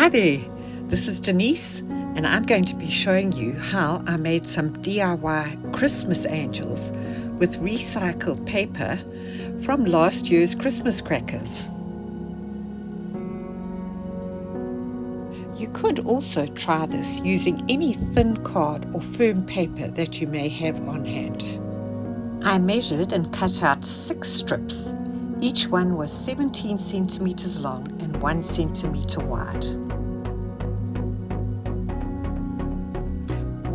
Hi there, this is Denise and I'm going to be showing you how I made some DIY Christmas angels with recycled paper from last year's Christmas crackers. You could also try this using any thin card or firm paper that you may have on hand. I measured and cut out 6 strips. Each one was 17 centimeters long and 1 centimeter wide.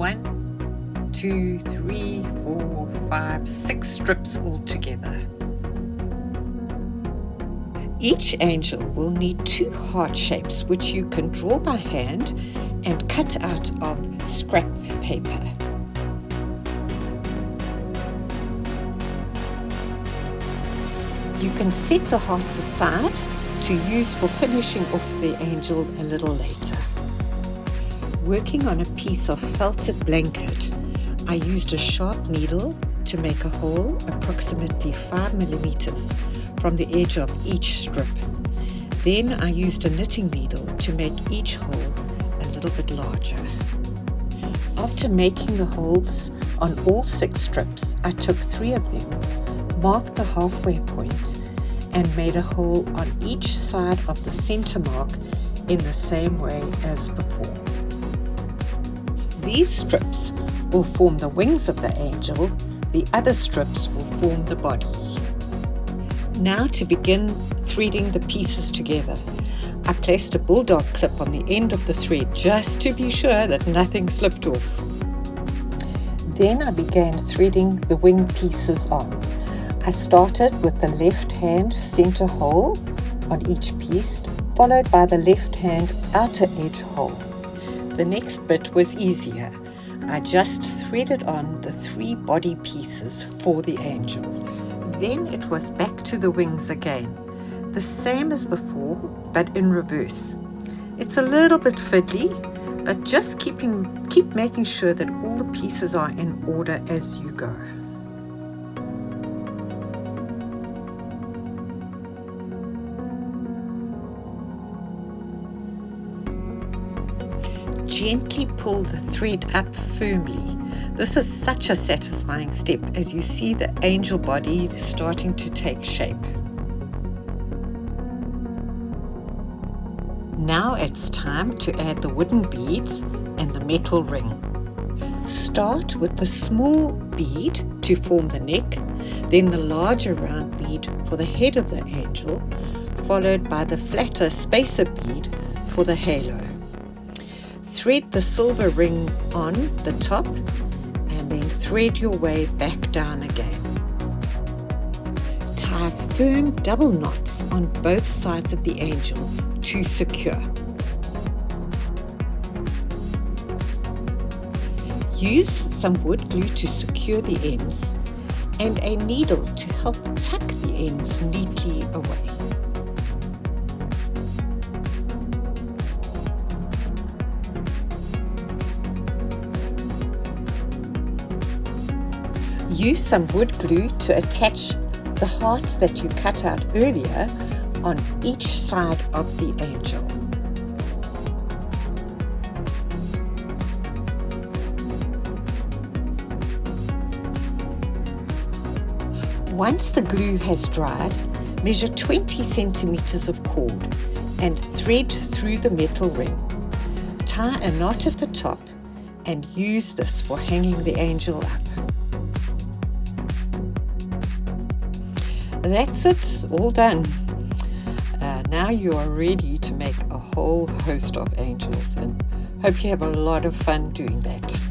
1, 2, 3, 4, 5, 6 strips altogether. Each angel will need 2 heart shapes which you can draw by hand and cut out of scrap paper. You can set the hearts aside to use for finishing off the angel a little later. Working on a piece of felted blanket, I used a sharp needle to make a hole approximately 5 millimeters from the edge of each strip. Then I used a knitting needle to make each hole a little bit larger. After making the holes on all 6 strips, I took 3 of them, marked the halfway point, and made a hole on each side of the center mark in the same way as before. These strips will form the wings of the angel, the other strips will form the body. Now to begin threading the pieces together. I placed a bulldog clip on the end of the thread just to be sure that nothing slipped off. Then I began threading the wing pieces on. I started with the left hand center hole on each piece, followed by the left hand outer edge hole. The next bit was easier. I just threaded on the 3 body pieces for the angel. Then it was back to the wings again, the same as before, but in reverse. It's a little bit fiddly, but just keep making sure that all the pieces are in order as you go. Gently pull the thread up firmly. This is such a satisfying step as you see the angel body starting to take shape. Now it's time to add the wooden beads and the metal ring. Start with the small bead to form the neck, then the larger round bead for the head of the angel, followed by the flatter spacer bead for the halo. Thread the silver ring on the top and then thread your way back down again. Tie firm double knots on both sides of the angel to secure. Use some wood glue to secure the ends and a needle to help tuck the ends neatly away. Use some wood glue to attach the hearts that you cut out earlier on each side of the angel. Once the glue has dried, measure 20 centimeters of cord and thread through the metal ring. Tie a knot at the top and use this for hanging the angel up. That's it, all done. Now you are ready to make a whole host of angels, and hope you have a lot of fun doing that.